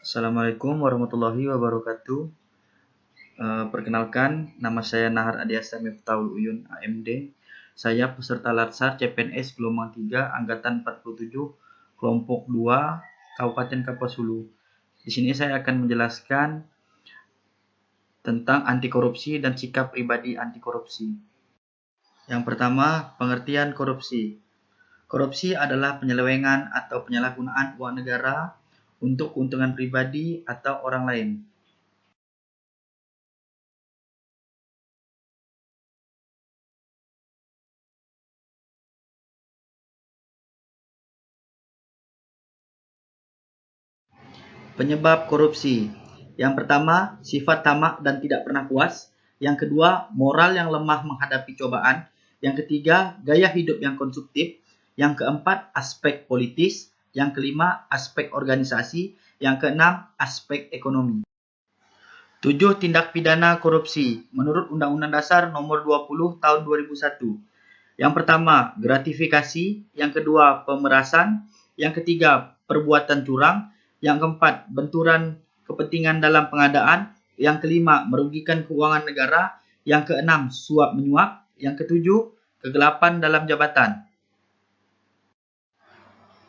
Assalamualaikum warahmatullahi wabarakatuh. Perkenalkan, nama saya Nahar Adiasa Miftahul Uyun, AMD. Saya peserta Latsar CPNS Gelombang 3, Angkatan 47, Kelompok 2, Kabupaten Kapuas Hulu. Di sini saya akan menjelaskan tentang anti korupsi dan sikap pribadi anti korupsi. Yang pertama, pengertian korupsi. Korupsi adalah penyelewengan atau penyalahgunaan uang negara untuk keuntungan pribadi atau orang lain. Penyebab korupsi. Yang pertama, sifat tamak dan tidak pernah puas. Yang kedua, moral yang lemah menghadapi cobaan. Yang ketiga, gaya hidup yang konsumtif. Yang keempat, aspek politis. Yang kelima, aspek organisasi. Yang keenam, aspek ekonomi. 7. Tindak pidana korupsi. Menurut Undang-Undang Dasar Nomor 20 Tahun 2001. Yang pertama, gratifikasi. Yang kedua, pemerasan. Yang ketiga, perbuatan curang. Yang keempat, benturan kepentingan dalam pengadaan. Yang kelima, merugikan keuangan negara. Yang keenam, suap menyuap. Yang ketujuh, kegelapan dalam jabatan.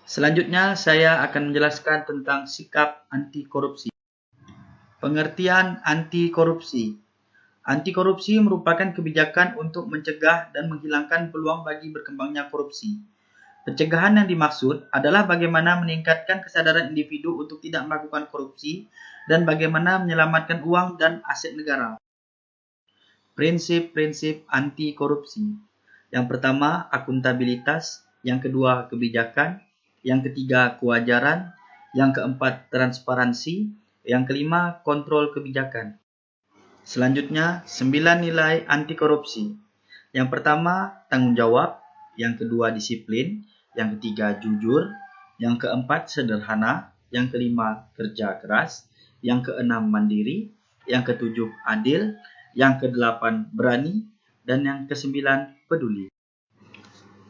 Selanjutnya, saya akan menjelaskan tentang sikap anti korupsi. Pengertian anti korupsi. Anti korupsi merupakan kebijakan untuk mencegah dan menghilangkan peluang bagi berkembangnya korupsi. Pencegahan yang dimaksud adalah bagaimana meningkatkan kesadaran individu untuk tidak melakukan korupsi dan bagaimana menyelamatkan uang dan aset negara. Prinsip-prinsip anti korupsi. Yang pertama, akuntabilitas. Yang kedua, kebijakan. Yang ketiga, kewajaran. Yang keempat, transparansi. Yang kelima, kontrol kebijakan. Selanjutnya, 9 nilai anti korupsi. Yang pertama, tanggung jawab. Yang kedua, disiplin. Yang ketiga, jujur. Yang keempat, sederhana. Yang kelima, kerja keras. Yang keenam, mandiri. Yang ketujuh, adil. Yang kedelapan, berani. Dan yang kesembilan, peduli.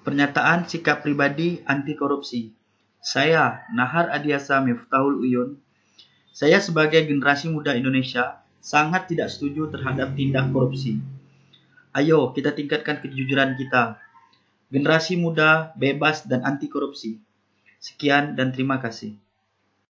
Pernyataan sikap pribadi anti korupsi. Saya, Nahar Adiasa Miftahul Uyun. Saya sebagai generasi muda Indonesia sangat tidak setuju terhadap tindak korupsi. Ayo kita tingkatkan kejujuran kita. Generasi muda, bebas dan anti korupsi. Sekian dan terima kasih.